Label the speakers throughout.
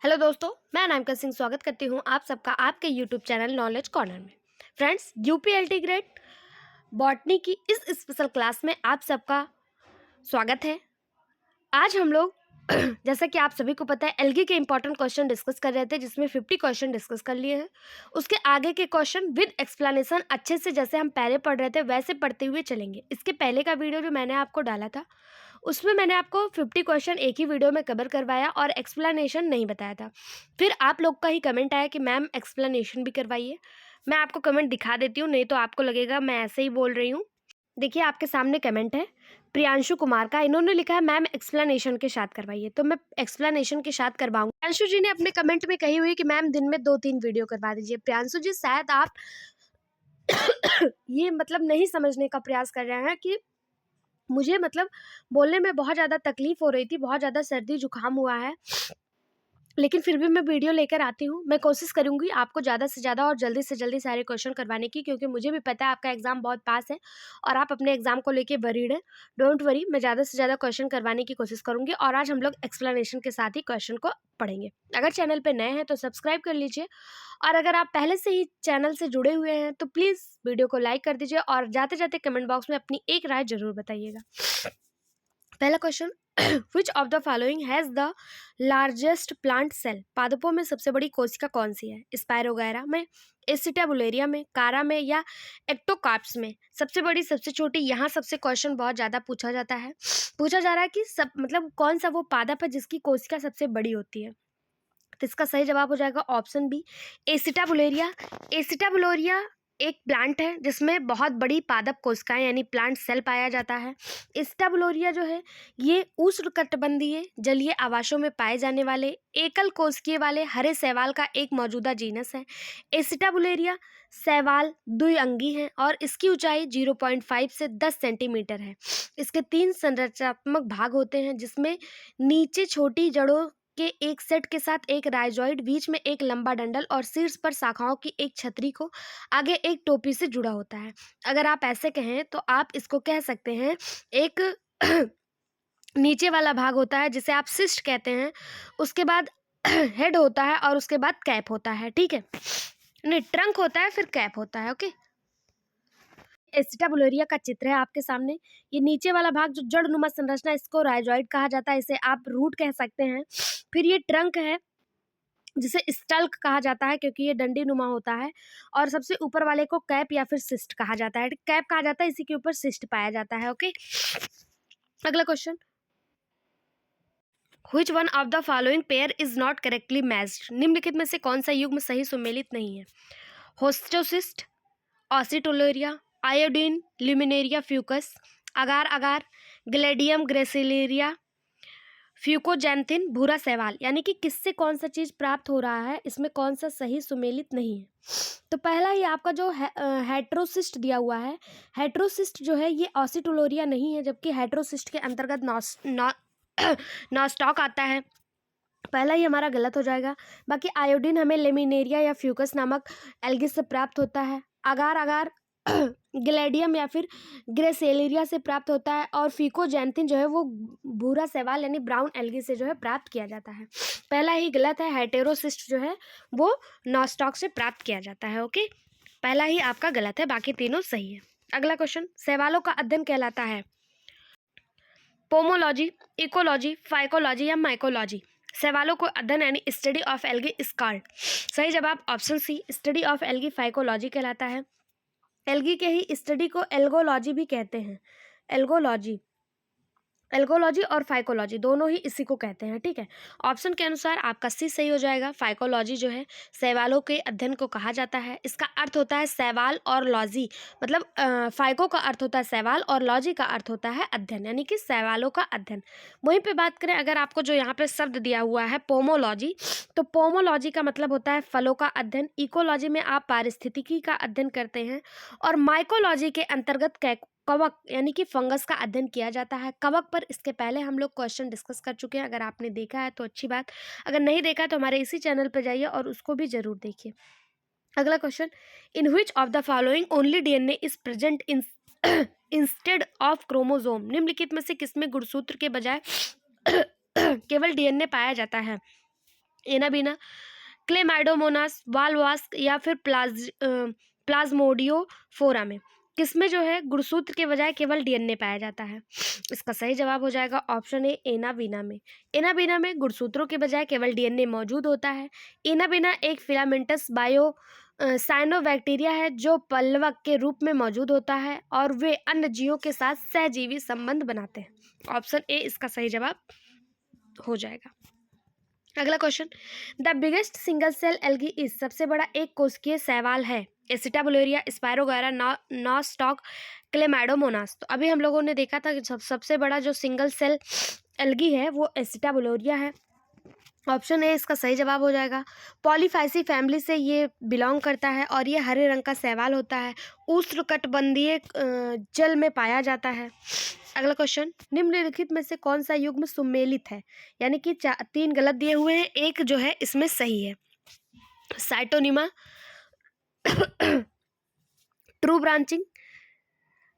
Speaker 1: Hello दोस्तों, मैं अनामिका सिंह स्वागत करती हूँ आप सबका आपके यूट्यूब चैनल नॉलेज कॉर्नर में। फ्रेंड्स, यूपीएलटी ग्रेड बॉटनी की इस स्पेशल क्लास में आप सबका स्वागत है। आज हम लोग जैसा कि आप सभी को पता है एलगी के इंपॉर्टेंट क्वेश्चन डिस्कस कर रहे थे, जिसमें 50 क्वेश्चन डिस्कस कर लिए हैं। उसके आगे के क्वेश्चन विद एक्सप्लेनेशन अच्छे से जैसे हम पहले पढ़ रहे थे वैसे पढ़ते हुए चलेंगे। इसके पहले का वीडियो जो मैंने आपको डाला था उसमें मैंने आपको 50 क्वेश्चन एक ही वीडियो में कवर करवाया और एक्सप्लेनेशन नहीं बताया था। फिर आप लोग का ही कमेंट आया कि मैम एक्सप्लेनेशन भी करवाइए। मैं आपको कमेंट दिखा देती हूँ, नहीं तो आपको लगेगा मैं ऐसे ही बोल रही हूँ। देखिए, आपके सामने कमेंट है प्रियांशु कुमार का। इन्होंने लिखा है मैम एक्सप्लेनेशन के साथ करवाइए, तो मैं एक्सप्लेनेशन के साथ करवाऊंगी। प्रियांशु जी ने अपने कमेंट में कही हुई कि मैम दिन में 2-3 वीडियो करवा दीजिए। प्रियांशु जी, शायद आप ये मतलब नहीं समझने का प्रयास कर रहे हैं कि मुझे मतलब बोलने में बहुत ज़्यादा तकलीफ हो रही थी, बहुत ज़्यादा सर्दी जुकाम हुआ है, लेकिन फिर भी मैं वीडियो लेकर आती हूँ। मैं कोशिश करूँगी आपको ज़्यादा से ज़्यादा और जल्दी से जल्दी सारे क्वेश्चन करवाने की, क्योंकि मुझे भी पता है आपका एग्ज़ाम बहुत पास है और आप अपने एग्ज़ाम को लेके वरीड है। डोंट वरी, मैं ज़्यादा से ज़्यादा क्वेश्चन करवाने की कोशिश करूँगी। और आज हम लोग एक्सप्लेनेशन के साथ ही क्वेश्चन को पढ़ेंगे। अगर चैनल पर नए हैं तो सब्सक्राइब कर लीजिए, और अगर आप पहले से ही चैनल से जुड़े हुए हैं तो प्लीज़ वीडियो को लाइक कर दीजिए और जाते जाते कमेंट बॉक्स में अपनी एक राय जरूर बताइएगा। पहला question, which of the following has the largest plant cell? पादपों में सबसे बड़ी कोशिका कौन सी है? स्पायरोगैरा में, एसिटाबुलेरिया में, कारा में या एक्टोकार्प्स में? सबसे बड़ी, सबसे छोटी, यहाँ सबसे क्वेश्चन बहुत ज़्यादा पूछा जाता है। पूछा जा रहा है कि सब मतलब कौन सा वो पादप है जिसकी कोशिका सबसे बड़ी होती है। तो इसका सही जवाब हो जाएगा ऑप्शन बी, एसिटाबुलेरिया। एसिटाबुलेरिया एक प्लांट है जिसमें बहुत बड़ी पादप कोशिकाएं यानी प्लांट सेल पाया जाता है। एसिटाबुलेरिया जो है ये उष्णकटिबंधीय जलीय आवासों में पाए जाने वाले एकल कोशिकीय वाले हरे शैवाल का एक मौजूदा जीनस है। एसिटाबुलेरिया शैवाल द्विअंगी है और इसकी ऊंचाई 0.5 से 10 सेंटीमीटर है। इसके 3 संरचनात्मक भाग होते हैं, जिसमें नीचे छोटी जड़ों के एक सेट के साथ एक राइजॉइड, बीच में एक लंबा डंडल और शीर्ष पर शाखाओं की एक छतरी को आगे एक टोपी से जुड़ा होता है। अगर आप ऐसे कहें तो आप इसको कह सकते हैं एक नीचे वाला भाग होता है जिसे आप सिस्ट कहते हैं, उसके बाद हेड होता है और उसके बाद कैप होता है। ठीक है, नहीं, ट्रंक होता है फिर कैप होता है। ओके, एसिटाबुलेरिया का चित्र है आपके सामने। ये नीचे वाला भाग जो जड़नुमा संरचना, इसको राइजॉइड कहा जाता है, इसे आप रूट कह सकते हैं। फिर ये ट्रंक है जिसे स्टल्क कहा जाता है क्योंकि ये डंडी नुमा होता है, और सबसे ऊपर वाले को कैप या फिर सिस्ट कहा जाता है। कैप कहा जाता है, इसी के ऊपर सिस्ट पाया जाता है। ओके, अगला question, which one of the following pair is not correctly matched? निम्नलिखित में से कौन सा युग्म सही सुमेलित नहीं है? होस्टोसिस्ट, ऑसिटोलेरिया, आयोडीन ल्यूमिनेरिया फ्यूकस, अगार अगार, ग्लेडियम ग्रेसिलेरिया, फ्यूकोजैंथिन भूरा शैवाल। यानी कि किससे कौन सा चीज़ प्राप्त हो रहा है, इसमें कौन सा सही सुमेलित नहीं है? तो पहला ही आपका जो हेट्रोसिस्ट दिया हुआ है, हेट्रोसिस्ट जो है ये ऑसिटोलोरिया नहीं है, जबकि हेट्रोसिस्ट के अंतर्गत नॉस्टॉक आता है। पहला ही हमारा गलत हो जाएगा। बाकी आयोडीन हमें लेमिनेरिया या फ्यूकस नामक एल्गी से प्राप्त होता है। अगार अगार ग्लेडियम या फिर ग्रेसेलेरिया से प्राप्त होता है, और फिकोजैंथिन जो है वो भूरा शैवाल यानी ब्राउन एल्गी से जो है प्राप्त किया जाता है। पहला ही गलत है, हेटेरोसिस्ट जो है वो नॉस्टॉक से प्राप्त किया जाता है। ओके, पहला ही आपका गलत है, बाकी तीनों सही है। अगला क्वेश्चन, शैवालों का अध्ययन कहलाता है पोमोलॉजी, इकोलॉजी, फाइकोलॉजी या माइकोलॉजी? शैवालों को अध्ययन यानी study of algae is called. सही जवाब option C, study of algae phycology कहलाता है। एल्गी के ही स्टडी को एल्गोलॉजी भी कहते हैं। एल्गोलॉजी, एल्गोलॉजी और फाइकोलॉजी दोनों ही इसी को कहते हैं। ठीक है, ऑप्शन के अनुसार आपका सी सही हो जाएगा। फाइकोलॉजी जो है शैवालों के अध्ययन को कहा जाता है। इसका अर्थ होता है शैवाल और लॉजी, मतलब फाइको का अर्थ होता है शैवाल और लॉजी का अर्थ होता है अध्ययन, यानी कि शैवालों का अध्ययन। वहीं पे बात करें अगर आपको जो यहाँ पे शब्द दिया हुआ है पोमोलॉजी, तो पोमोलॉजी का मतलब होता है फलों का अध्ययन। इकोलॉजी में आप पारिस्थितिकी का अध्ययन करते हैं, और माइकोलॉजी के अंतर्गत कवक यानी कि फंगस का अध्ययन किया जाता है। कवक पर इसके पहले हम लोग क्वेश्चन डिस्कस कर चुके हैं, अगर आपने देखा है तो अच्छी बात, अगर नहीं देखा है तो हमारे इसी चैनल पर जाइए और उसको भी जरूर देखिए। अगला question, in which of the following only DNA is present in instead of chromosome? निम्नलिखित में से किसमें गुणसूत्र के बजाय केवल डीएनए पाया जाता है? एनाबीना, क्लेमाइडोमोनास, वाल्वास्क या फिर प्लाज्मोडियोफोरा में किसमें जो है गुणसूत्र के बजाय केवल डीएनए पाया जाता है? इसका सही जवाब हो जाएगा ऑप्शन ए एनाबीना में। एनाबीना में गुणसूत्रों के बजाय केवल डीएनए मौजूद होता है। एनाबीना एक फिलामेंटस साइनोबैक्टीरिया है जो पल्लवक के रूप में मौजूद होता है और वे अन्य जीवों के साथ सहजीवी संबंध बनाते हैं। ऑप्शन ए इसका सही जवाब हो जाएगा। अगला question, the biggest single cell algae is, सबसे बड़ा एक कोशिकीय शैवाल है? Acetabularia, spirogyra, nostoc, chlamydomonas. तो अभी हम लोगों ने देखा था कि सबसे बड़ा जो सिंगल सेल एल्गी है वो एसिटाब्यूलेरिया है। ऑप्शन ए इसका सही जवाब हो जाएगा। पॉलीफाइसी फैमिली से ये बिलोंग करता है और ये हरे रंग का शैवाल होता है। उष्णकटिबंधीय जल में पाया जाता है। अगला क्वेश्चन, निम्नलिखित में से कौन सा युग्म सुमेलित है? यानी कि 3 गलत दिए हुए हैं, एक जो है इसमें सही है। Scytonema, true branching,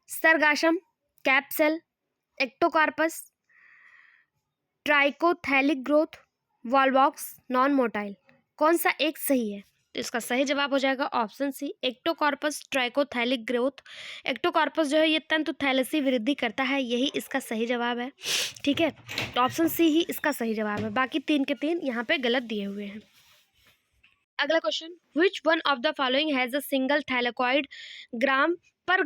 Speaker 1: Sargassum, capsule, Ectocarpus, trichothallic growth, Volvox, non motile. कौन सा एक सही है? तो इसका सही जवाब हो जाएगा option C Ectocarpus trichothallic growth. Ectocarpus जो है ये तंतु थैलेसी वृद्धि करता है, यही इसका सही जवाब है। ठीक है, तो ऑप्शन सी ही इसका सही जवाब है। बाकी 3 के 3 यहाँ पे गलत दिए हुए हैं। अगला question, which one of the following has a single thylakoid ग्राम पर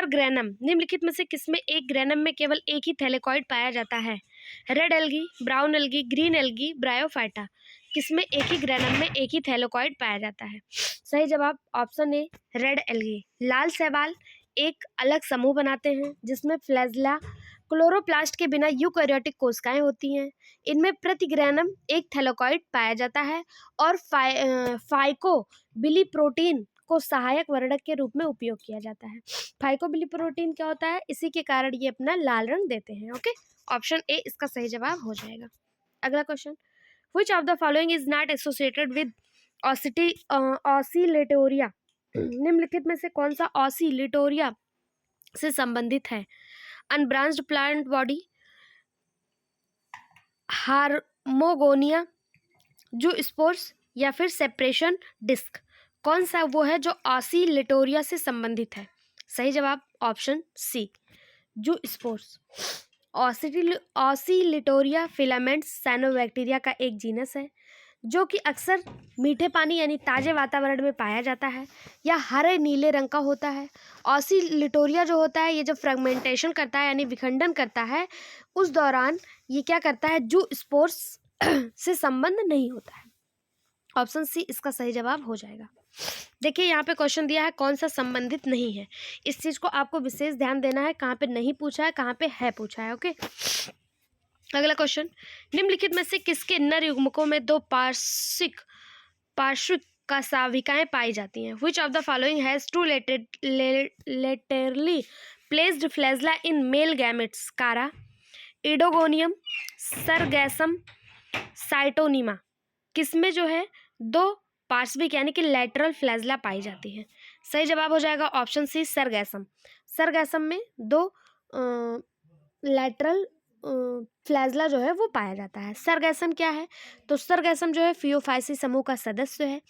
Speaker 1: ग्रैनम? निम्नलिखित में से किसमें एक ग्रैनम में केवल एक ही थैलेकॉइड पाया जाता है? Red algae, brown algae, green algae, bryophyta. किसमें एक ही ग्रैनम में एक ही थैलेकॉइड पाया जाता है? सही जवाब ऑप्शन ए रेड एल्गी। लाल शैवाल एक अलग समूह बनाते हैं जिसमें फ्लैजेला, क्लोरोप्लास्ट के बिना यूकैरियोटिक कोशिकाएं होती हैं। इनमें प्रति ग्रैनम एक थैलेकॉइड पाया जाता है और फाइकोबिलिप्रोटीन को सहायक वर्णक के रूप में उपयोग किया जाता है। फाइकोबिलिप्रोटीन क्या होता है? इसी के कारण ये अपना लाल रंग देते हैं। ओके, ऑप्शन ए इसका सही जवाब हो जाएगा। अगला question, which of the following is not associated with Oscillatoria? निम्नलिखित में से कौन सा ऑसिलेटोरिया से संबंधित है? अनब्रांच्ड प्लांट बॉडी, हार्मोगोनिया, जू स्पोर्स या फिर सेपरेशन डिस्क। कौन सा वो है जो ऑसिलेटोरिया से संबंधित है? सही जवाब ऑप्शन सी जू स्पोर्स। ऑसिलेटोरिया फिलामेंट्स साइनोबैक्टीरिया का एक जीनस है जो कि अक्सर मीठे पानी यानी ताज़े वातावरण में पाया जाता है या हरे नीले रंग का होता है। ऑसिलेटोरिया जो होता है ये जब फ्रेगमेंटेशन करता है यानी विखंडन करता है उस दौरान ये क्या करता है, जू स्पोर्स से संबंध नहीं होता है। ऑप्शन सी इसका सही जवाब हो जाएगा। देखिए यहाँ पे क्वेश्चन दिया है कौन सा संबंधित नहीं है, इस चीज़ को आपको विशेष ध्यान देना है, कहाँ पे नहीं पूछा है कहाँ पे है पूछा है। ओके, अगला क्वेश्चन, निम्नलिखित में से किसके नर युग्मकों में 2 पार्श्विक कशाभिकाएं पाई जाती हैं? Which of the following has 2 laterally placed flagella in male gametes? Chara, oedogonium, सरगैसम, Scytonema. किसमें जो है 2 पार्श्विक यानी कि लेटरल फ्लैजेला पाई जाती है? सही जवाब हो जाएगा ऑप्शन सी सरगैसम। सरगैसम में 2 लेटरल फ्लैजेला जो है वो पाया जाता है। सरगैसम क्या है? तो सरगैसम जो है फियोफाइसी समूह का सदस्य है।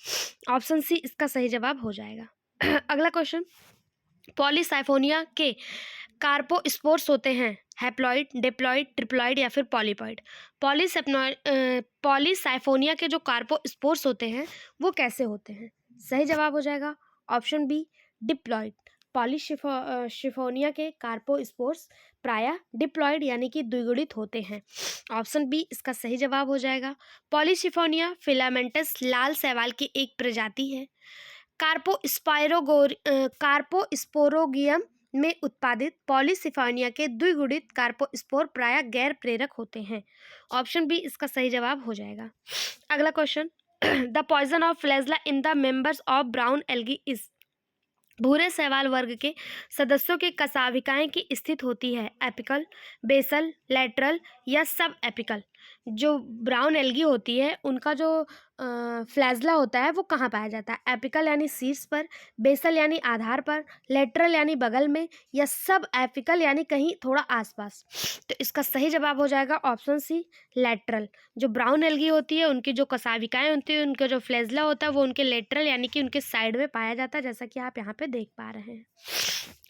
Speaker 1: ऑप्शन सी इसका सही जवाब हो जाएगा। अगला क्वेश्चन, पॉलीसाइफोनिया के कार्पोस्पोर्स होते हैं हैप्लॉइड, डिप्लॉइड, ट्रिप्लॉइड या फिर पॉलीपॉइड? पॉलीसाइफोनिया के जो कार्पोस्पोर्स होते हैं वो कैसे होते हैं? सही जवाब हो जाएगा ऑप्शन बी डिप्लॉइड। पॉलीशिफोनिया के कार्पोस्पोर्स प्रायः डिप्लॉइड यानी कि द्विगुणित होते हैं। ऑप्शन बी इसका सही जवाब हो जाएगा। पॉलीशिफोनिया फिलामेंटस लाल शैवाल की एक प्रजाति है। कार्पोस्पोरोगियम में उत्पादित पॉलीसिफोनिया के द्विगुणित कार्पोस्पोर प्रायः गैर प्रेरक होते हैं। ऑप्शन बी इसका सही जवाब हो जाएगा। अगला question, the poison of flagella in the members of brown algae is? भूरे शैवाल वर्ग के सदस्यों के कशाभिकाएं की स्थित होती है एपिकल, बेसल, लेटरल या सब एपिकल? जो ब्राउन एल्गी होती है उनका जो फ्लैजला होता है वो कहाँ पाया जाता है? एपिकल यानी शीर्ष पर, बेसल यानी आधार पर, लेटरल यानी बगल में, या सब एपिकल यानी कहीं थोड़ा आसपास। तो इसका सही जवाब हो जाएगा ऑप्शन सी, लेटरल। जो ब्राउन एल्गी होती है उनकी जो कशाविकाएं होती है, उनका जो फ्लैजला होता है वो उनके लेटरल यानी कि उनके साइड में पाया जाता है, जैसा कि आप यहाँ पे देख पा रहे हैं।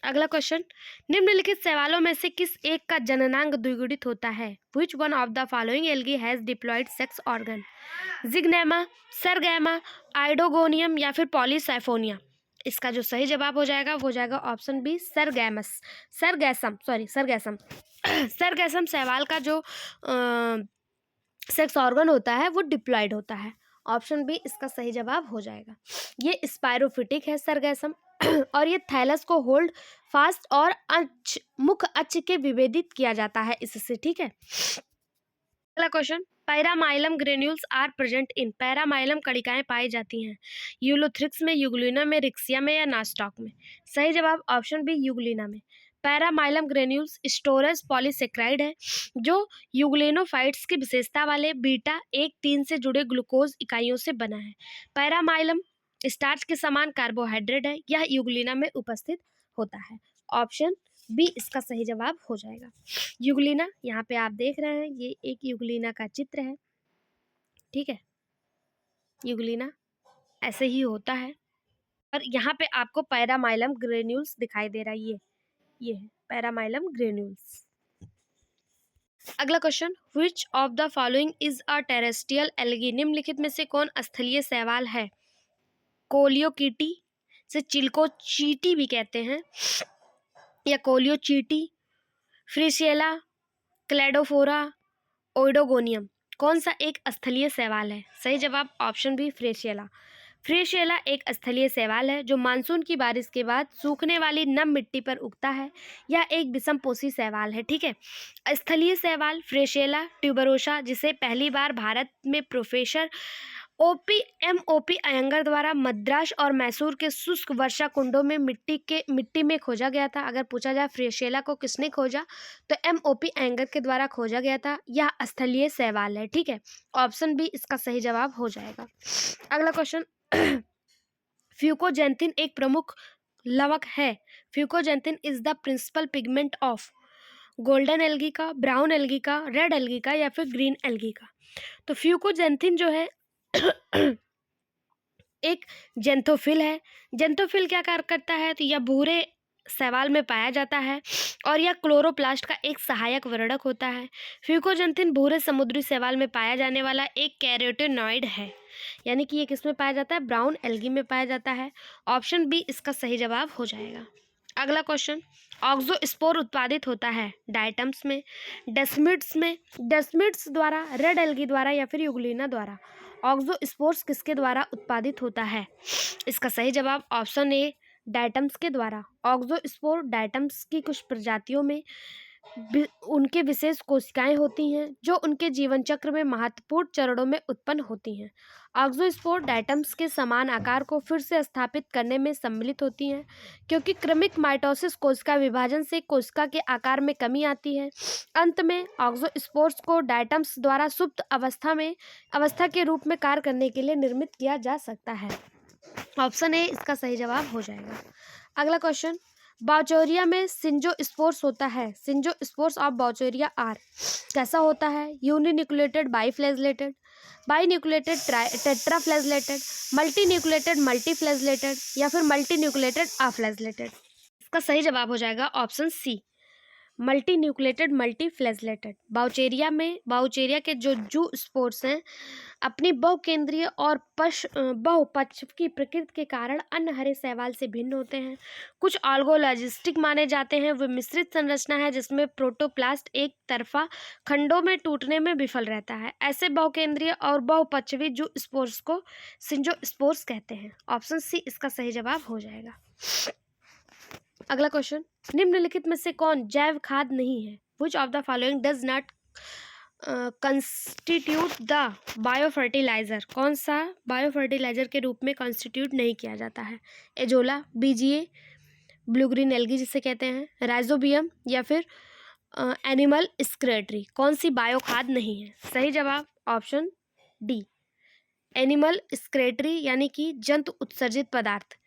Speaker 1: अगला क्वेश्चन, निम्नलिखित सवालों में से किस एक का जननांग द्विगुणित होता है? Which one of the following algae has diploid sex organ? Zygnema, Sargassum, Oedogonium या फिर पॉलीसाइफोनिया? इसका जो सही जवाब हो जाएगा वो हो जाएगा ऑप्शन बी, सरगैमस, सरगैसम। सरगैसम शैवाल का जो सेक्स ऑर्गन होता है वो डिप्लॉयड होता है। ऑप्शन बी इसका सही जवाब हो जाएगा। ये स्पायरोफिटिक है सरगैसम और ये थैलस को होल्ड फास्ट और मुख अक्ष के विभेदित किया जाता है इससे, ठीक है। अगला question, paramylum granules are present in? Paramylum कणिकाएं पाई जाती हैं यूलोथ्रिक्स में, यूग्लिना में, रिक्सिया में या नास्टॉक में? सही जवाब ऑप्शन बी, यूग्लिना में। पैरामाइलम ग्रेन्यूल्स स्टोरेज पॉलीसेक्राइड है जो यूग्लिनोफाइट्स की विशेषता वाले बीटा 1,3 से जुड़े ग्लूकोज इकाइयों से बना है। पैरामाइलम स्टार्च के समान कार्बोहाइड्रेट है, यह यूग्लिना में उपस्थित होता है। ऑप्शन बी इसका सही जवाब हो जाएगा। यूग्लिना यहाँ पे आप देख रहे हैं, ये एक यूग्लिना का चित्र है, ठीक है। यूग्लिना ऐसे ही होता है और यहाँ पे आपको पैरामाइलम ग्रेन्यूल्स दिखाई दे रहा है, ये है पैरामाइलम ग्रेन्यूल्स। अगला question, which of the following is a terrestrial algae? निम्नलिखित में से कौन स्थलीय शैवाल है? कोलियोकीटी से चिल्कोचीटी भी कहते हैं, या कोलियोचीटी, फ्रिशिएला, क्लेडोफोरा, ओइडोगोनियम? कौन सा एक स्थलीय शैवाल है? सही जवाब ऑप्शन बी, फ्रिशिएला। फ्रिशिएला एक स्थलीय शैवाल है जो मानसून की बारिश के बाद सूखने वाली नम मिट्टी पर उगता है। यह एक विषमपोषी शैवाल है, ठीक है। स्थलीय शैवाल फ्रिशिएला ट्यूबरोसा, जिसे पहली बार भारत में प्रोफेसर ओपी अयंगर द्वारा मद्रास और मैसूर के शुष्क वर्षा कुंडों में मिट्टी में खोजा गया था। अगर पूछा जाए फ्रिशिएला को किसने खोजा, तो ओपी अयंगर के द्वारा खोजा गया था। यह स्थलीय शैवाल है, ठीक है। ऑप्शन बी इसका सही जवाब हो जाएगा। अगला क्वेश्चन, फ्यूकोजेंथिन एक प्रमुख लवक है। Fucoxanthin is the principal pigment of golden algae का, ब्राउन एल्गी का, रेड एल्गी का या फिर ग्रीन एल्गी का? तो फ्यूकोजेंथिन जो है एक जेंथोफिल है। जेंथोफिल क्या कार्य करता है, तो यह भूरे शैवाल में पाया जाता है और यह क्लोरोप्लास्ट का एक सहायक वर्णक होता है। फ्यूकोजेंथिन भूरे समुद्री शैवाल में पाया जाने वाला एक कैरोटेनॉइड है, यानी कि ये किस में पाया जाता है? ब्राउन एल्गी में पाया जाता है। ऑप्शन बी इसका सही जवाब हो जाएगा। अगला क्वेश्चन, ऑक्सोस्पोर उत्पादित होता है डायटम्स में, डेस्मिड्स में, डेस्मिड्स द्वारा, रेड एल्गी द्वारा या फिर यूग्लिना द्वारा? ऑक्सोस्पोर्स किसके द्वारा उत्पादित होता है? इसका सही जवाब ऑप्शन ए, डायटम्स के द्वारा। ऑक्सोस्पोर डायटम्स की कुछ प्रजातियों में उनके विशेष कोशिकाएं होती हैं जो उनके जीवन चक्र में महत्वपूर्ण चरणों में उत्पन्न होती हैं। ऑक्सोस्पोर डायटम्स के समान आकार को फिर से स्थापित करने में सम्मिलित होती हैं, क्योंकि क्रमिक माइटोसिस कोशिका विभाजन से कोशिका के आकार में कमी आती है। अंत में ऑक्सोस्पोर्स को डायटम्स द्वारा सुप्त अवस्था के रूप में कार्य करने के लिए निर्मित किया जा सकता है। ऑप्शन ए इसका सही जवाब हो जाएगा। अगला क्वेश्चन, बाउचोरिया में सिंजोस्पोर्स होता है। सिंजोस्पोर्स ऑफ बाउचोरिया आर कैसा होता है? यूनिन्यूक्लिएटेड बाईफ्लैजलेटेड, बाईन्यूक्लिएटेड टेट्राफ्लैजलेटेड, मल्टीन्यूक्लिएटेड मल्टीफ्लैजलेटेड या फिर मल्टीन्यूक्लिएटेड आफ्लैजलेटेड? इसका सही जवाब हो जाएगा ऑप्शन सी, मल्टीन्यूक्लिएटेड मल्टीफ्लैजलेटेड। बाउचेरिया के जो जू स्पोर्स हैं अपनी बहुकेंद्रीय और बहुपक्ष की प्रकृति के कारण अन्य हरे शैवाल से भिन्न होते हैं। कुछ ऑल्गोलॉजिस्टिक माने जाते हैं। वे मिश्रित संरचना है जिसमें प्रोटोप्लास्ट एक तरफा खंडों में टूटने में विफल रहता है। ऐसे बहुकेंद्रीय और बहुपक्षवी जू स्पोर्स को सिंजोस्पोर्स कहते हैं। ऑप्शन सी इसका सही जवाब हो जाएगा। अगला क्वेश्चन, निम्नलिखित में से कौन जैव खाद नहीं है? Which of the following does not constitute the biofertiliser? कौन सा बायोफर्टिलाइजर के रूप में कॉन्स्टिट्यूट नहीं किया जाता है? Azolla, BGA, blue green algae जिसे कहते हैं, राइजोबियम या फिर एनिमल एक्सक्रीटरी, कौन सी बायो खाद नहीं है? सही जवाब ऑप्शन डी, एनिमल एक्सक्रीटरी यानी कि जंतु उत्सर्जित पदार्थ।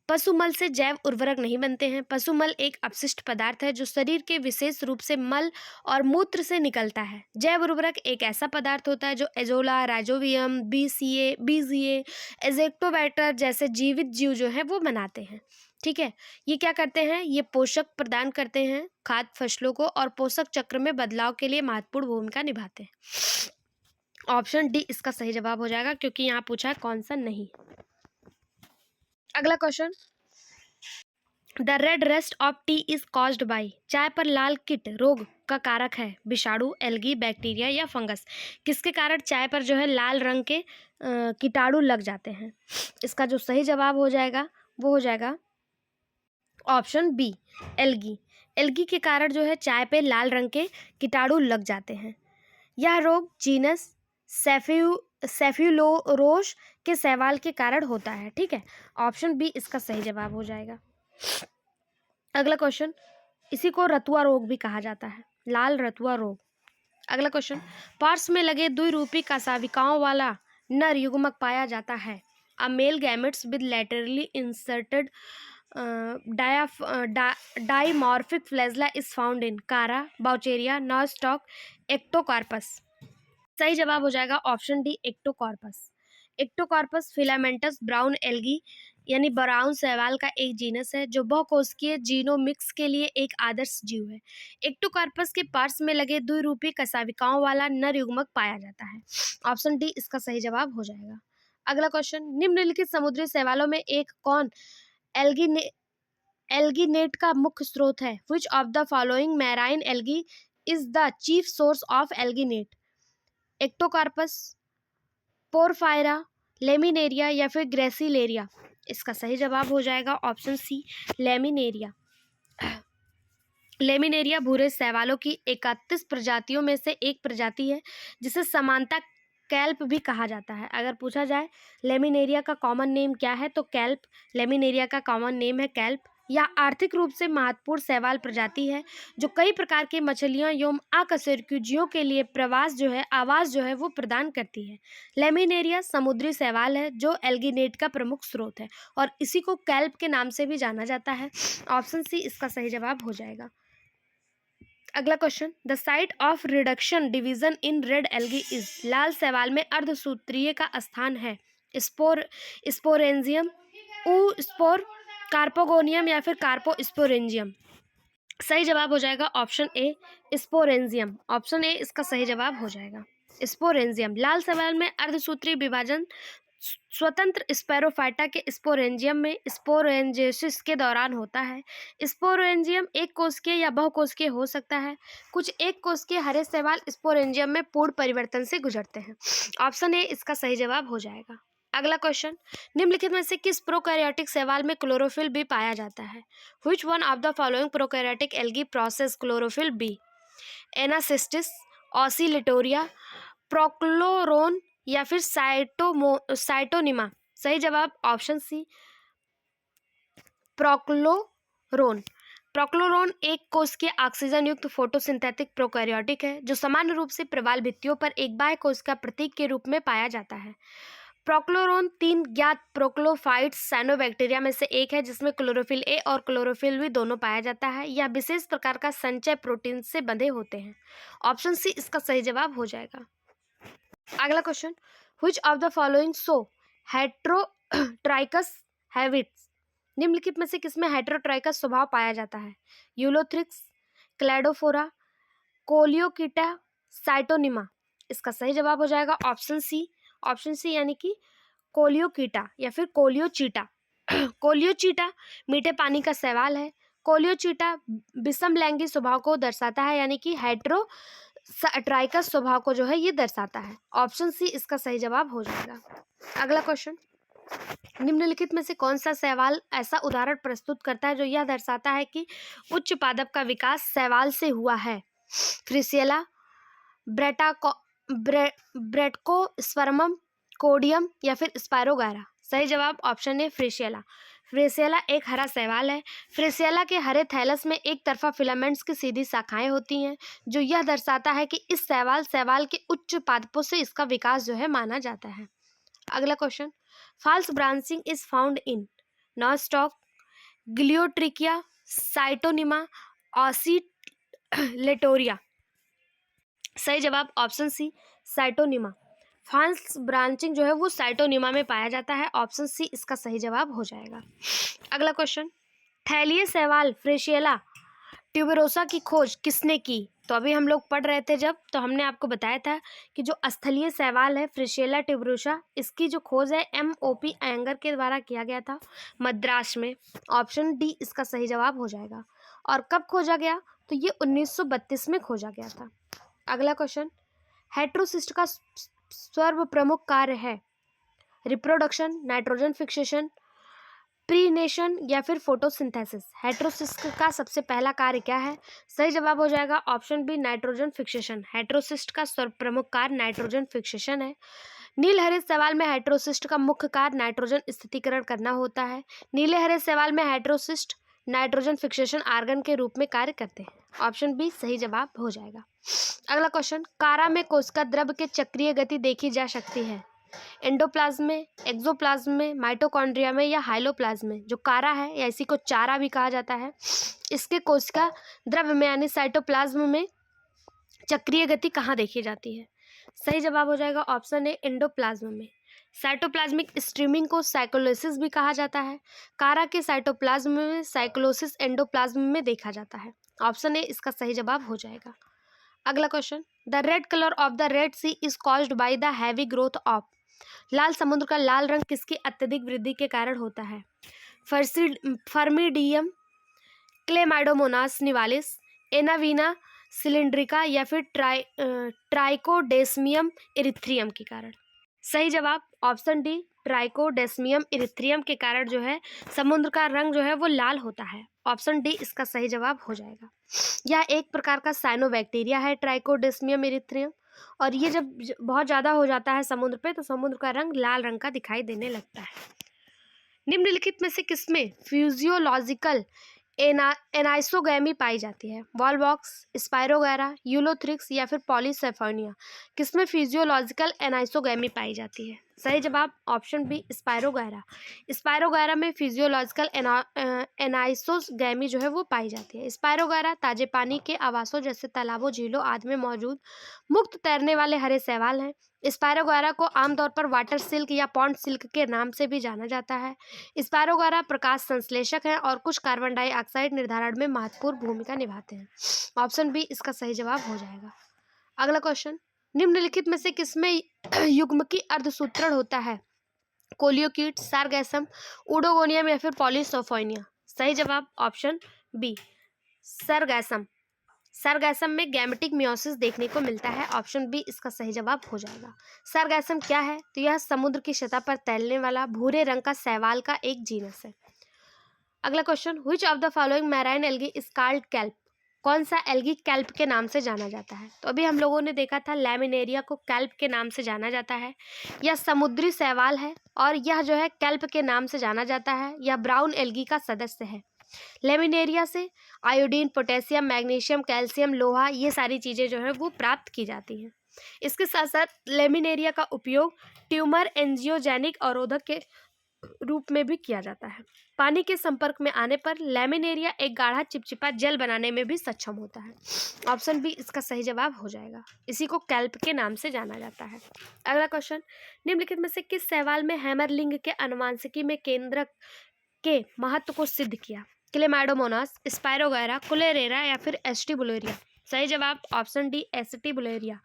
Speaker 1: पशुमल से जैव उर्वरक नहीं बनते हैं। पशुमल एक अपशिष्ट पदार्थ है जो शरीर के विशेष रूप से मल और मूत्र से निकलता है। जैव उर्वरक एक ऐसा पदार्थ होता है जो एजोला, राइजोबियम, बीजीए, एजेक्टोबैक्टर जैसे जीवित जीव जो हैं वो बनाते हैं। ठीक है, ये क्या करते हैं? ये पोषक प्रदान करते हैं खाद्य फसलों को और पोषक चक्र में बदलाव के लिए महत्वपूर्ण भूमिका निभाते हैं। ऑप्शन डी इसका सही जवाब हो जाएगा, क्योंकि यहाँ पूछा है कौन सा नहीं। अगला question, the red rust of T is caused by, चाय पर लाल कीट रोग का कारक है विषाणु, एल्गी, बैक्टीरिया या फंगस। किसके कारण चाय पर जो है लाल रंग के कीटाणु लग जाते हैं? इसका जो सही जवाब हो जाएगा वो हो जाएगा ऑप्शन बी, एल्गी। एल्गी के कारण जो है चाय पे लाल रंग के कीटाणु लग जाते हैं। यह रोग जीनस सेफ्यूलोरोस के शैवाल के कारण होता है। ठीक है, ऑप्शन बी इसका सही जवाब हो जाएगा। अगला क्वेश्चन, इसी को रतुआ रोग भी कहा जाता है, लाल रतुआ रोग। अगला क्वेश्चन, पार्श्व में लगे द्विरूपी कशाविकाओं वाला नर युग्मक पाया जाता है। A male gametes with laterally inserted dimorphic flagella is found in Chara, Vaucheria, Nostoc, Ectocarpus. सही जवाब हो जाएगा option D, Ectocarpus. Ectocarpus filamentous brown algae यानी ब्राउन शैवाल का एक जीनस है जो बहुकोशिकीय जीनोमिक्स के लिए एक आदर्श जीव है। एक्टोकार्पस के पार्श्व में लगे द्विरूपी कशाविकाओं वाला नर युग्मक पाया जाता है। ऑप्शन डी इसका सही जवाब हो जाएगा। अगला क्वेश्चन, निम्नलिखित समुद्री शैवालों में एक कौन एल्गीनेट का मुख्य स्रोत है? Which of the following marine algae is the chief source of alginate? Ectocarpus, Porphyra, Laminaria या फिर ग्रेसिलेरिया। इसका सही जवाब हो जाएगा ऑप्शन सी, लेमिनेरिया। लेमिनेरिया भूरे शैवालों की 31 प्रजातियों में से एक प्रजाति है जिसे समानता कैल्प भी कहा जाता है। अगर पूछा जाए लेमिनेरिया का कॉमन नेम क्या है तो कैल्प, लेमिनेरिया का कॉमन नेम है कैल्प। यह आर्थिक रूप से महत्वपूर्ण शैवाल प्रजाति है जो कई प्रकार की मछलियों एवं अकशेरुकीजीयों के लिए आवास जो है वो प्रदान करती है। लेमिनेरिया समुद्री शैवाल है जो एल्गीनेट का प्रमुख स्रोत है और इसी को कैल्प के नाम से भी जाना जाता है। ऑप्शन सी इसका सही जवाब हो जाएगा। अगला question, the site of reduction division in red algae is, लाल शैवाल में अर्धसूत्रीय का स्थान है स्पोरेंजियम, स्पोर, कार्पोगोनियम या फिर कार्पोस्पोरेंजियम। सही जवाब हो जाएगा option A, sporangium. Option A इसका सही जवाब हो जाएगा, स्पोरेंजियम। लाल शैवाल में अर्धसूत्रीय विभाजन स्वतंत्र स्पैरोफाइटा के स्पोरेंजियम में स्पोरेंजियोसिस के दौरान होता है। स्पोरेंजियम एक कोशिकीय या बहुकोशिकीय हो सकता है। कुछ एक कोशिकीय हरे शैवाल स्पोरेंजियम में पूर्ण परिवर्तन से गुजरते हैं। ऑप्शन ए इसका सही जवाब हो जाएगा। अगला क्वेश्चन, निम्नलिखित में से किस प्रोकैरियोटिक शैवाल में क्लोरोफिल भी पाया जाता है? Which one of the following prokaryotic algae process chlorophyll B? Anacystis, Oscillatoria, Prochloron या फिर साइटोनिमा। सही जवाब ऑप्शन सी, प्रोक्लोरोन। प्रोक्लोरोन एक कोशिकीय ऑक्सीजन युक्त फोटोसिंथेटिक प्रोकैरियोटिक है जो सामान्य रूप से प्रवाल भित्तियों पर एक बाह्य कोशिका प्रतीक के रूप में पाया जाता है। प्रोक्लोरोन 3 ज्ञात प्रोक्लोफाइट्स साइनोबैक्टीरिया में से एक है जिसमें क्लोरोफिल ए और क्लोरोफिल बी दोनों पाया जाता है। यह विशेष प्रकार का संचय प्रोटीन से बंधे होते हैं। ऑप्शन सी इसका सही जवाब हो जाएगा। अगला question, which of the following show heterotrichous habits? निम्नलिखित में से किसमें हेट्रोट्राइकस स्वभाव पाया जाता है? Ulothrix, Cladophora, Coleochaete, Scytonema. इसका सही जवाब हो जाएगा ऑप्शन सी, यानी कि कोलियोकीटा या फिर कोलियोचीटा। कोलियोचीटा मीठे पानी का शैवाल है। कोलियोचीटा विषम लैंगिक स्वभाव को दर्शाता है, यानी कि हेट्रोट्राइकस स्वभाव को जो है ये दर्शाता है। ऑप्शन सी इसका सही जवाब हो जाएगा। अगला क्वेश्चन, निम्नलिखित में से कौन सा शैवाल ऐसा उदाहरण प्रस्तुत करता है जो यह दर्शाता है कि उच्च पादप का विकास शैवाल से हुआ है? फ्रिसिएला, ब्रेटकोस्पर्मम, कोडियम या फिर स्पायरोगायरा। सही जवाब ऑप्शन ए, फ्रिसिएला। फ्रेसिएला एक हरा शैवाल है। फ्रेसिएला के हरे थैलस में एक तरफा फिलामेंट्स की सीधी शाखाएं होती हैं, जो यह दर्शाता है कि इस शैवाल के उच्च पादपों से इसका विकास जो है माना जाता है। अगला question, false branching is found in Nostoc, Gloeotrichia, Scytonema, Oscillatoria. सही जवाब option C, Scytonema. False branching जो है वो साइटोनिमा में पाया जाता है। ऑप्शन सी इसका सही जवाब हो जाएगा। अगला क्वेश्चन, थैलिए शैवाल फ्रेसिएला ट्यूबरोसा की खोज किसने की? तो अभी हम लोग पढ़ रहे थे जब, तो हमने आपको बताया था कि जो स्थलीय शैवाल है फ्रेसिएला ट्यूबरोसा, इसकी जो खोज है MOP एंगर के द्वारा किया गया था मद्रास में। ऑप्शन डी इसका सही जवाब हो जाएगा। और कब खोजा गया? तो ये 1932 में खोजा गया था। अगला क्वेश्चन, हेट्रोसिस्ट का सर्व प्रमुख कार्य है रिप्रोडक्शन, नाइट्रोजन फिक्सेशन, प्रीनेशन या फिर फोटोसिंथेसिस। हेट्रोसिस्ट का सबसे पहला कार्य क्या है? सही जवाब हो जाएगा option B, nitrogen fixation. Heterocyst का सर्व प्रमुख कार्य नाइट्रोजन फिक्सेशन है। नील हरे शैवाल में हेट्रोसिस्ट का मुख्य कार्य नाइट्रोजन स्थितीकरण करना होता है। नीले हरे शैवाल में हेट्रोसिस्ट नाइट्रोजन फिक्सेशन आर्गन के रूप में कार्य करते हैं। ऑप्शन बी सही जवाब हो जाएगा। अगला क्वेश्चन, कारा में कोशिका द्रव के चक्रीय गति देखी जा सकती है एंडोप्लाज्म में, एक्सोप्लाज्म में, माइटोकॉन्ड्रिया में या हाइलोप्लाज्म में। जो कारा है या इसी को चारा भी कहा जाता है, इसके कोशिका द्रव में यानी साइटोप्लाज्म में चक्रीय गति कहाँ देखी जाती है? सही जवाब हो जाएगा ऑप्शन ए, एंडोप्लाज्म में। साइटोप्लाज्मिक स्ट्रीमिंग को साइक्लोसिस भी कहा जाता है। कारा के साइटोप्लाज्म में साइक्लोसिस एंडोप्लाज्म में देखा जाता है। ऑप्शन ए इसका सही जवाब हो जाएगा। अगला question, the red colour of the red sea is caused by the heavy growth of. लाल समुद्र का लाल रंग किसकी अत्यधिक वृद्धि के कारण होता है? फर्मिडियम, क्लेमाइडोमोनास निवालिस, एनावीना सिलिंड्रिका या फिर ट्राइकोडेस्मियम इरिथ्रियम के कारण। सही जवाब ऑप्शन डी, ट्राइकोडेस्मियम इरिथ्रियम के कारण जो है समुद्र का रंग जो है वो लाल होता है। ऑप्शन डी इसका सही जवाब हो जाएगा। यह एक प्रकार का साइनोबैक्टीरिया है ट्राइकोडेस्मियम इरिथ्रियम, और ये जब बहुत ज़्यादा हो जाता है समुद्र पे तो समुद्र का रंग लाल रंग का दिखाई देने लगता है। निम्नलिखित में से किसमें फिजियोलॉजिकल एनाइसोगैमी पाई जाती है? वॉलबॉक्स, स्पायरोगैरा, यूलोथ्रिक्स या फिर पॉलीसेफोनिया। किसमें फिजियोलॉजिकल एनाइसोगैमी पाई जाती है? सही जवाब ऑप्शन बी, स्पायरोगैरा। स्पायरोगैरा में फिजियोलॉजिकल एनाइसोगैमी जो है वो पाई जाती है। स्पायरोगैरा ताजे पानी के आवासों जैसे तालाबों, झीलों आदि में मौजूद मुक्त तैरने वाले हरे शैवाल हैं। स्पायरोगैरा को आमतौर पर वाटर सिल्क या पॉन्ड सिल्क के नाम से भी जाना जाता है। स्पायरोगैरा प्रकाश संश्लेषक हैं और कुछ कार्बन डाइऑक्साइड निर्धारण में महत्वपूर्ण भूमिका निभाते हैं। ऑप्शन बी इसका सही जवाब हो जाएगा। अगला क्वेश्चन, निम्नलिखित में से किसमें युग्मकी अर्धसूत्रण होता है? कोलियोकीट, सारगैसम, उडोगोनियम या फिर पॉलीसोफोनिया। सही जवाब ऑप्शन बी, सरगैसम। सरगैसम में गैमेटिक मियोसिस देखने को मिलता है। ऑप्शन बी इसका सही जवाब हो जाएगा। सरगैसम क्या है? तो यह समुद्र की सतह पर तैरने वाला भूरे रंग का शैवाल का एक जीनस है। अगला question, which of the following marine algae is called kelp. कौन सा एल्गी कैल्प के नाम से जाना जाता है? तो अभी हम लोगों ने देखा था लैमिनेरिया को कैल्प के नाम से जाना जाता है। यह समुद्री शैवाल है और यह जो है कैल्प के नाम से जाना जाता है। यह ब्राउन एल्गी का सदस्य है। लेमिनेरिया से आयोडीन, पोटेशियम, मैग्नीशियम, कैल्शियम, लोहा ये सारी चीज़ें जो है वो प्राप्त की जाती हैं। इसके साथ साथ लेमिनेरिया का उपयोग ट्यूमर एंजियोजेनिक अवरोधक के रूप में भी किया जाता है। पानी के संपर्क में आने पर लेमिनेरिया एक गाढ़ा चिपचिपा जेल बनाने में भी सक्षम होता है। ऑप्शन बी इसका सही जवाब हो जाएगा। इसी को कैल्प के नाम से जाना जाता है। अगला क्वेश्चन, निम्नलिखित में से किस शैवाल में हैमरलिंग के आनुवंशिकी में केंद्रक के महत्व को सिद्ध किया? क्लेमाइडोमोनास, स्पायरोगैरा, कुलेरेरा या फिर एस्टिबुलेरिया। सही जवाब ऑप्शन डी, एस्टिबुलेरिया।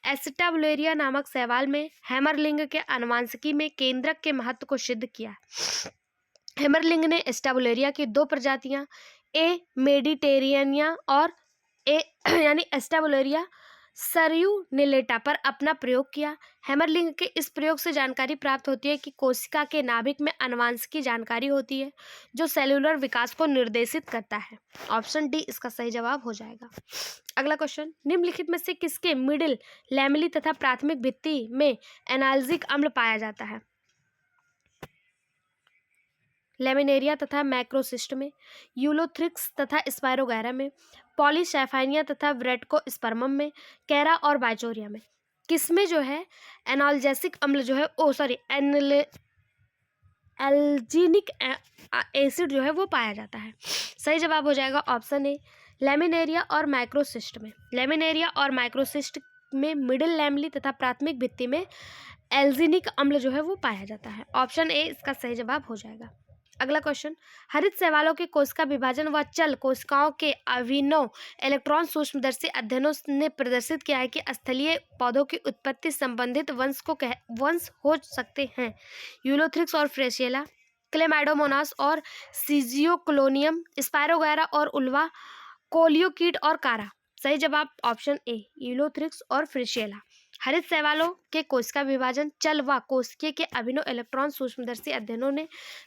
Speaker 1: एस्टाबुलेरिया नामक शैवाल में हैमरलिंग के आनुवंशिकी में केंद्रक के महत्व को सिद्ध किया। हैमरलिंग ने एस्टाबुलेरिया की दो प्रजातियां ए मेडिटेरियनिया और ए यानी एस्टाबुलेरिया सरयूनिलेटा पर अपना प्रयोग किया। हैमरलिंग के इस प्रयोग से जानकारी प्राप्त होती है कि कोशिका के नाभिक में आनुवंशिकी जानकारी होती है जो सेलुलर विकास को निर्देशित करता है। ऑप्शन डी इसका सही जवाब हो जाएगा। अगला क्वेश्चन, निम्नलिखित में से किसके मिडिल लैमेली तथा प्राथमिक भित्ति में एनाल्जिक अम्ल पाया जाता है? लेमिनेरिया तथा मैक्रोसिस्ट में, यूलोथ्रिक्स तथा स्पायरोगैरा में, पॉलीसैफाइनिया तथा ब्रेडकोस्पर्मम में, कैरा और बाइचोरिया में। किसमें जो है एनाल्जेसिक अम्ल जो है एल्जीनिक एसिड जो है वो पाया जाता है। सही जवाब हो जाएगा ऑप्शन ए, लेमिनेरिया और माइक्रोसिस्ट में। लेमिनेरिया और माइक्रोसिस्ट में मिडिल लैमली तथा प्राथमिक भित्ति में एल्जीनिक अम्ल जो है वो पाया जाता है। ऑप्शन ए इसका सही जवाब हो जाएगा। अगला क्वेश्चन, हरित शैवालों के कोशिका विभाजन व चल कोशिकाओं के अभिनव इलेक्ट्रॉन सूक्ष्मदर्शी अध्ययनों ने प्रदर्शित किया है कि स्थलीय पौधों की उत्पत्ति संबंधित वंश हो सकते हैं। यूलोथ्रिक्स और फ्रेशिएला, क्लेमाइडोमोनास और सीजियोक्लोनियम, स्पायरोगैरा और उल्वा, कोलियोकीट और कारा। सही जवाब ऑप्शन ए, यूलोथ्रिक्स और फ्रेशिएला। हरित शैवालों के कोशिका विभाजन चल व कोशिकीय के अभिनव इलेक्ट्रॉन सूक्ष्मदर्शी अध्ययनों ने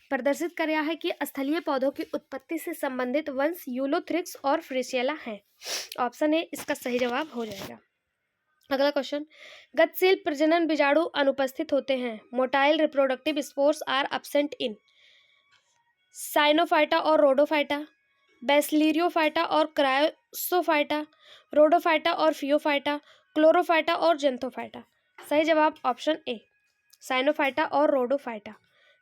Speaker 1: प्रदर्शित किया है कि स्थलीय पौधों की उत्पत्ति से संबंधित वंश यूलोथ्रिक्स और फ्रेशिएला हैं। ऑप्शन ए इसका सही जवाब हो जाएगा। अगला क्वेश्चन, गतिशील प्रजनन बीजाणु अनुपस्थित होते हैं। Motile reproductive spores are absent in Cyanophyta और रोडोफाइटा, बेसिलियोफाइटा और क्रायोसोफाइटा, रोडोफाइटा और फियोफाइटा, क्लोरोफाइटा और जेंथोफाइटा। सही जवाब ऑप्शन ए, साइनोफाइटा और रोडोफाइटा।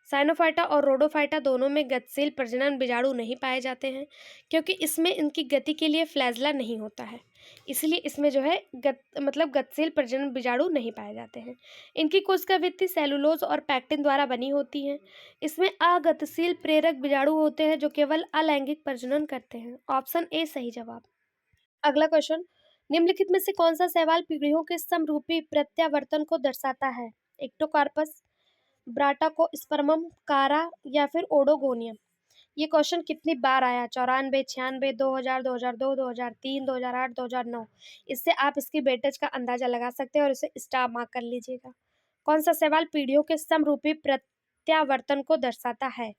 Speaker 1: साइनोफाइटा और रोडोफाइटा दोनों में गतिशील प्रजनन बीजाणु नहीं पाए जाते हैं क्योंकि इसमें इनकी गति के लिए फ्लैजला नहीं होता है, इसलिए इसमें जो है गतिशील प्रजनन बीजाणु नहीं पाए जाते हैं। इनकी कोशिका भित्ति सेलुलोज और पैक्टिन द्वारा बनी होती है। इसमें अगतिशील प्रेरक बीजाणु होते हैं जो केवल अलैंगिक प्रजनन करते हैं। ऑप्शन ए सही जवाब। अगला क्वेश्चन, निम्नलिखित में से कौन सा शैवाल पीढ़ियों के समरूपी प्रत्यावर्तन को दर्शाता है। एक्टोकार्पस, ब्राटाकोस्पर्मम, कारा या फिर ओडोगोनियम। ये क्वेश्चन कितनी बार आया, 94, 96, 2000, 2002, 2003, 2008, 2009। इससे आप इसकी वेटेज का अंदाजा लगा सकते हैं और इसे स्टार मार्क कर लीजिएगा। कौन सा सवाल पीढ़ियों के समरूपी प्रत्यावर्तन को दर्शाता है,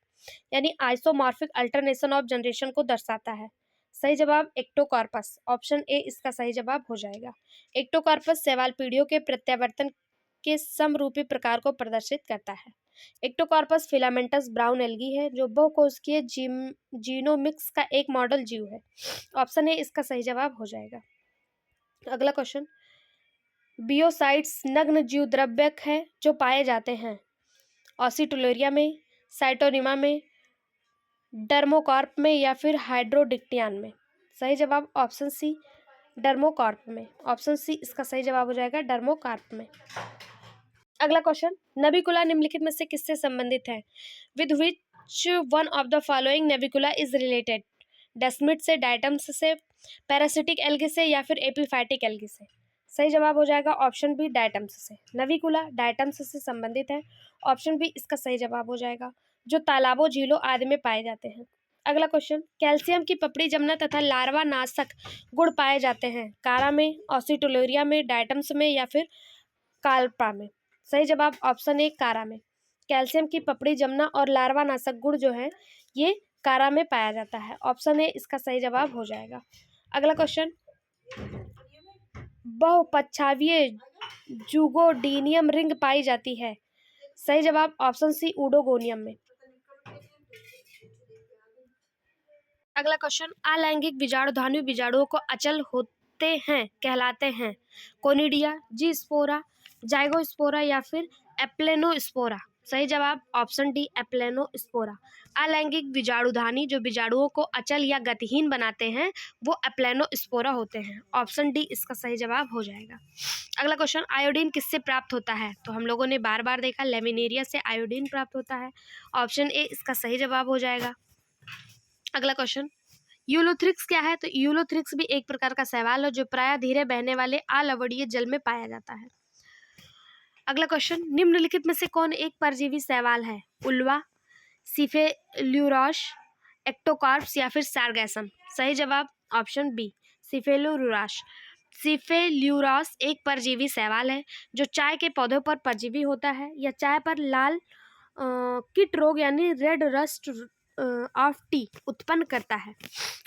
Speaker 1: यानी आइसोमॉर्फिक अल्टरनेशन ऑफ जनरेशन को दर्शाता है। सही जवाब एक्टोकार्पस, ऑप्शन ए इसका सही जवाब हो जाएगा। एक्टोकार्पस शैवाल पीढ़ियों के प्रत्यावर्तन के समरूपी प्रकार को प्रदर्शित करता है। एक्टोकार्पस फिलामेंटस ब्राउन एल्गी है जो बहुकोशिकीय जीनोमिक्स का एक मॉडल जीव है। ऑप्शन ए इसका सही जवाब हो जाएगा। अगला क्वेश्चन, बियोसाइट्स नग्न जीव द्रव्यक है जो पाए जाते हैं ऑसिटोलेरिया में, साइटोनिमा में, डर्मोकॉर्प में या फिर हाइड्रोडिक्टियान में। सही जवाब ऑप्शन सी, डर्मोकॉर्प में। ऑप्शन सी इसका सही जवाब हो जाएगा, डर्मोकॉर्प में। अगला क्वेश्चन, नबिकुला निम्नलिखित में से किससे संबंधित है। With which one of the following Navicula is related. Desmid से, डायटम्स से, पैरासिटिक एल्गी से या फिर एपीफाइटिक एल्गी से। सही जवाब हो जाएगा ऑप्शन बी, डायटम्स से। नविकुला डायटम्स से संबंधित है। ऑप्शन बी इसका सही जवाब हो जाएगा, जो तालाबों, झीलों आदि में पाए जाते हैं। अगला क्वेश्चन, कैल्शियम की पपड़ी जमना तथा लार्वा नाशक गुण पाए जाते हैं कारा में, ऑसिटोलेरिया में, डायटम्स में या फिर काल्पा में। सही जवाब ऑप्शन ए, कारा में। कैल्शियम की पपड़ी जमना और लार्वा नाशक गुण जो है ये कारा में पाया जाता है। ऑप्शन ए इसका सही जवाब हो जाएगा। अगला क्वेश्चन, बहुपक्षावीय जुगोडीनियम रिंग पाई जाती है। सही जवाब ऑप्शन सी, ऊडोगोनियम में। अगला क्वेश्चन, अलैंगिक बीजाणुधानी बीजाणुओं को अचल होते हैं कहलाते हैं कोनिडिया, जी स्पोरा, जाइगोस्पोरा या फिर एप्लेनोस्पोरा। सही जवाब ऑप्शन डी, एप्लेनोस्पोरा। अलैंगिक बीजाणुधानी जो बीजाणुओं को अचल या गतिहीन बनाते हैं वो एप्लेनोस्पोरा होते हैं। ऑप्शन डी इसका सही जवाब हो जाएगा। अगला क्वेश्चन, आयोडीन किससे प्राप्त होता है। तो हम लोगों ने बार बार देखा, लेमिनेरिया से आयोडीन प्राप्त होता है। ऑप्शन ए इसका सही जवाब हो जाएगा। अगला क्वेश्चन, यूलोथ्रिक्स क्या है। तो यूलोथ्रिक्स भी एक प्रकार का शैवाल है जो प्रायः धीरे बहने वाले अलवणीय जल में पाया जाता है। अगला क्वेश्चन, निम्नलिखित में से कौन एक परजीवी शैवाल है। उल्वा, सिफेल्यूरोस, एक्टोकार्प्स या फिर सारगैसम। सही जवाब ऑप्शन बी, सिफेल्यूरोस। सिफेल्यूरोस एक परजीवी शैवाल है जो चाय के पौधों पर परजीवी होता है या चाय पर लाल कीट रोग यानी रेड रस्ट ऑफ टी उत्पन्न करता है।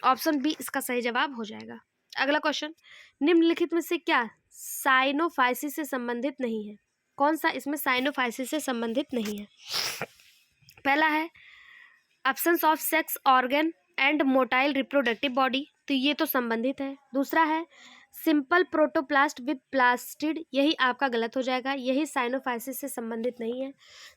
Speaker 1: ऑप्शन बी इसका सही जवाब हो जाएगा। अगला क्वेश्चन, निम्नलिखित में से क्या साइनोफाइसिस से संबंधित नहीं है। कौन सा इसमें साइनोफाइसिस से संबंधित नहीं है। पहला है absence of sex organ and motile reproductive body, तो ये तो संबंधित है। दूसरा है सिंपल प्रोटोप्लास्ट विद प्लास्टिड, यही आपका गलत हो जाएगा, यही साइनोफाइसिस से संबंधित नहीं है।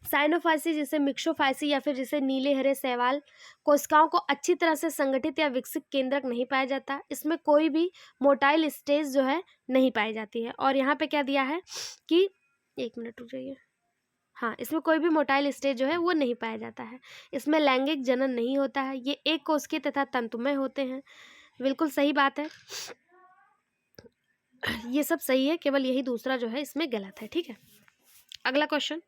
Speaker 1: साइनोफाइसिस जिसे मिक्सोफाइसी या फिर जिसे नीले हरे शैवाल कोशिकाओं को अच्छी तरह से संगठित या विकसित केंद्रक नहीं पाया जाता, इसमें कोई भी मोटाइल स्टेज जो है नहीं पाई जाती है। और यहाँ पे क्या दिया है कि 1 मिनट रुक जाइए, हाँ, इसमें कोई भी मोटाइल स्टेज जो है वो नहीं पाया जाता है। इसमें लैंगिक जनन नहीं होता है, ये एक कोशिकीय तथा तंतुमय होते हैं। बिल्कुल सही बात है, ये सब सही है, केवल यही दूसरा जो है इसमें गलत है। ठीक है, अगला क्वेश्चन,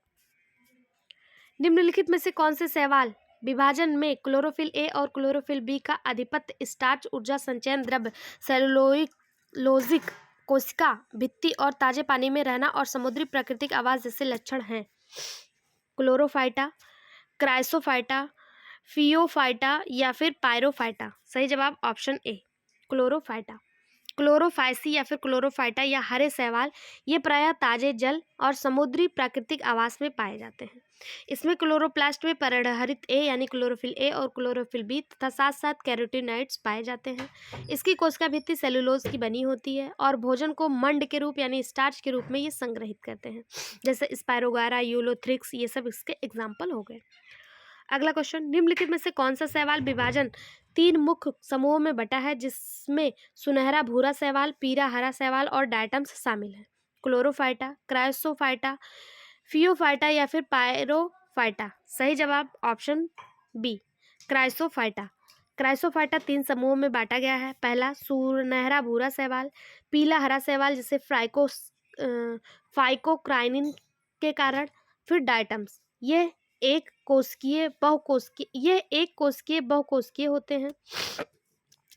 Speaker 1: निम्नलिखित में से कौन से शैवाल विभाजन में क्लोरोफिल ए और क्लोरोफिल बी का आधिपत्य स्टार्च ऊर्जा संचयन द्रव्य सेलुलोजिक कोशिका भित्ति और ताजे पानी में रहना और समुद्री प्राकृतिक आवास जैसे लक्षण हैं? क्लोरोफाइटा, क्राइसोफाइटा, फियोफाइटा या फिर पायरोफाइटा? सही जवाब ऑप्शन ए क्लोरोफाइटा। क्लोरोफाइसी या फिर क्लोरोफाइटा या हरे शैवाल ये प्रायः ताजे जल और समुद्री प्राकृतिक आवास में पाए जाते हैं। इसमें क्लोरोप्लास्ट में परिणहरित ए यानी क्लोरोफिल ए और क्लोरोफिल बी तथा साथ साथ कैरोटीनॉइड्स पाए जाते हैं। इसकी कोशिका भित्ति सेलुलोज की बनी होती है और भोजन को मंड के रूप यानी स्टार्च के रूप में ये संग्रहित करते हैं, जैसे स्पायरोगारा, यूलोथ्रिक्स, ये सब इसके एग्जाम्पल हो गए। अगला क्वेश्चन, निम्नलिखित में से कौन सा शैवाल विभाजन 3 मुख्य समूहों में बटा है जिसमें सुनहरा भूरा शैवाल, पीला हरा शैवाल और डायटम्स शामिल हैं? क्लोरोफाइटा, क्राइसोफाइटा, फियोफाइटा या फिर पायरोफाइटा? सही जवाब ऑप्शन बी क्राइसोफाइटा। क्राइसोफाइटा 3 समूहों में बांटा गया है। पहला सुनहरा भूरा शैवाल, पीला हरा शैवाल जिसे फाइकोक्राइनिन के कारण, फिर डायटम्स। ये एक कोशिकीय बहुकोशिकीय होते हैं।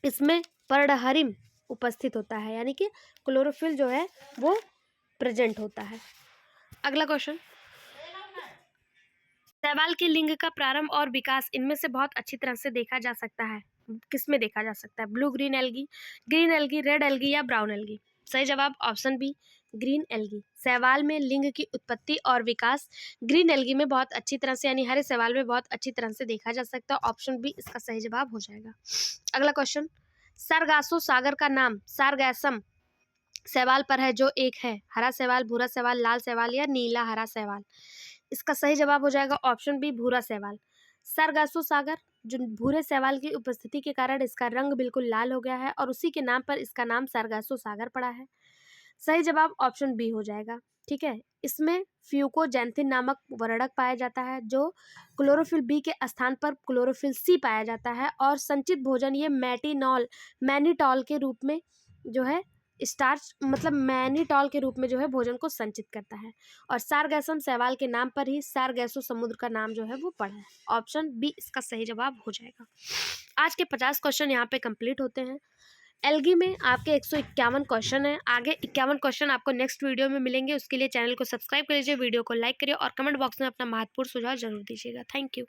Speaker 1: इसमें पर्णहरिम उपस्थित होता है, यानी कि क्लोरोफिल जो है वो प्रेजेंट होता है। अगला क्वेश्चन, शैवाल के लिंग का प्रारंभ और विकास इनमें से बहुत अच्छी तरह से देखा जा सकता है। किसमें देखा जा सकता है? Blue green algae, red algae या ब्राउन एल्गी? सही जवाब ऑप्शन बी ग्रीन एल्गी। शैवाल में लिंग की उत्पत्ति और विकास ग्रीन एल्गी में बहुत अच्छी तरह से यानी हरे शैवाल में बहुत अच्छी तरह से देखा जा सकता है। ऑप्शन बी इसका सही जवाब हो जाएगा। अगला क्वेश्चन, सारगासो सागर का नाम सारगैसम शैवाल पर है जो एक है हरा शैवाल, भूरा शैवाल, लाल शैवाल या नीला हरा शैवाल? इसका सही जवाब हो जाएगा ऑप्शन बी भूरा शैवाल। सारगासो सागर जो भूरे शैवाल की उपस्थिति के कारण इसका रंग बिल्कुल लाल हो गया है और उसी के नाम पर इसका नाम सारगासो सागर पड़ा है। सही जवाब ऑप्शन बी हो जाएगा। ठीक है, इसमें फ्यूकोजैंथिन नामक वर्णक पाया जाता है जो क्लोरोफिल बी के स्थान पर क्लोरोफिल सी पाया जाता है और संचित भोजन ये मैनिटॉल के रूप में जो है मैनिटॉल के रूप में जो है भोजन को संचित करता है और सारगैसम शैवाल के नाम पर ही सारगैसो समुद्र का नाम जो है वो पड़ा है। ऑप्शन बी इसका सही जवाब हो जाएगा। आज के 50 क्वेश्चन यहाँ पे कंप्लीट होते हैं। एल्गी में आपके 151 क्वेश्चन है, आगे 51 क्वेश्चन आपको नेक्स्ट वीडियो में मिलेंगे। उसके लिए चैनल को सब्सक्राइब कर लीजिए, वीडियो को लाइक करिए और कमेंट बॉक्स में अपना महत्वपूर्ण सुझाव जरूर दीजिएगा। Thank you.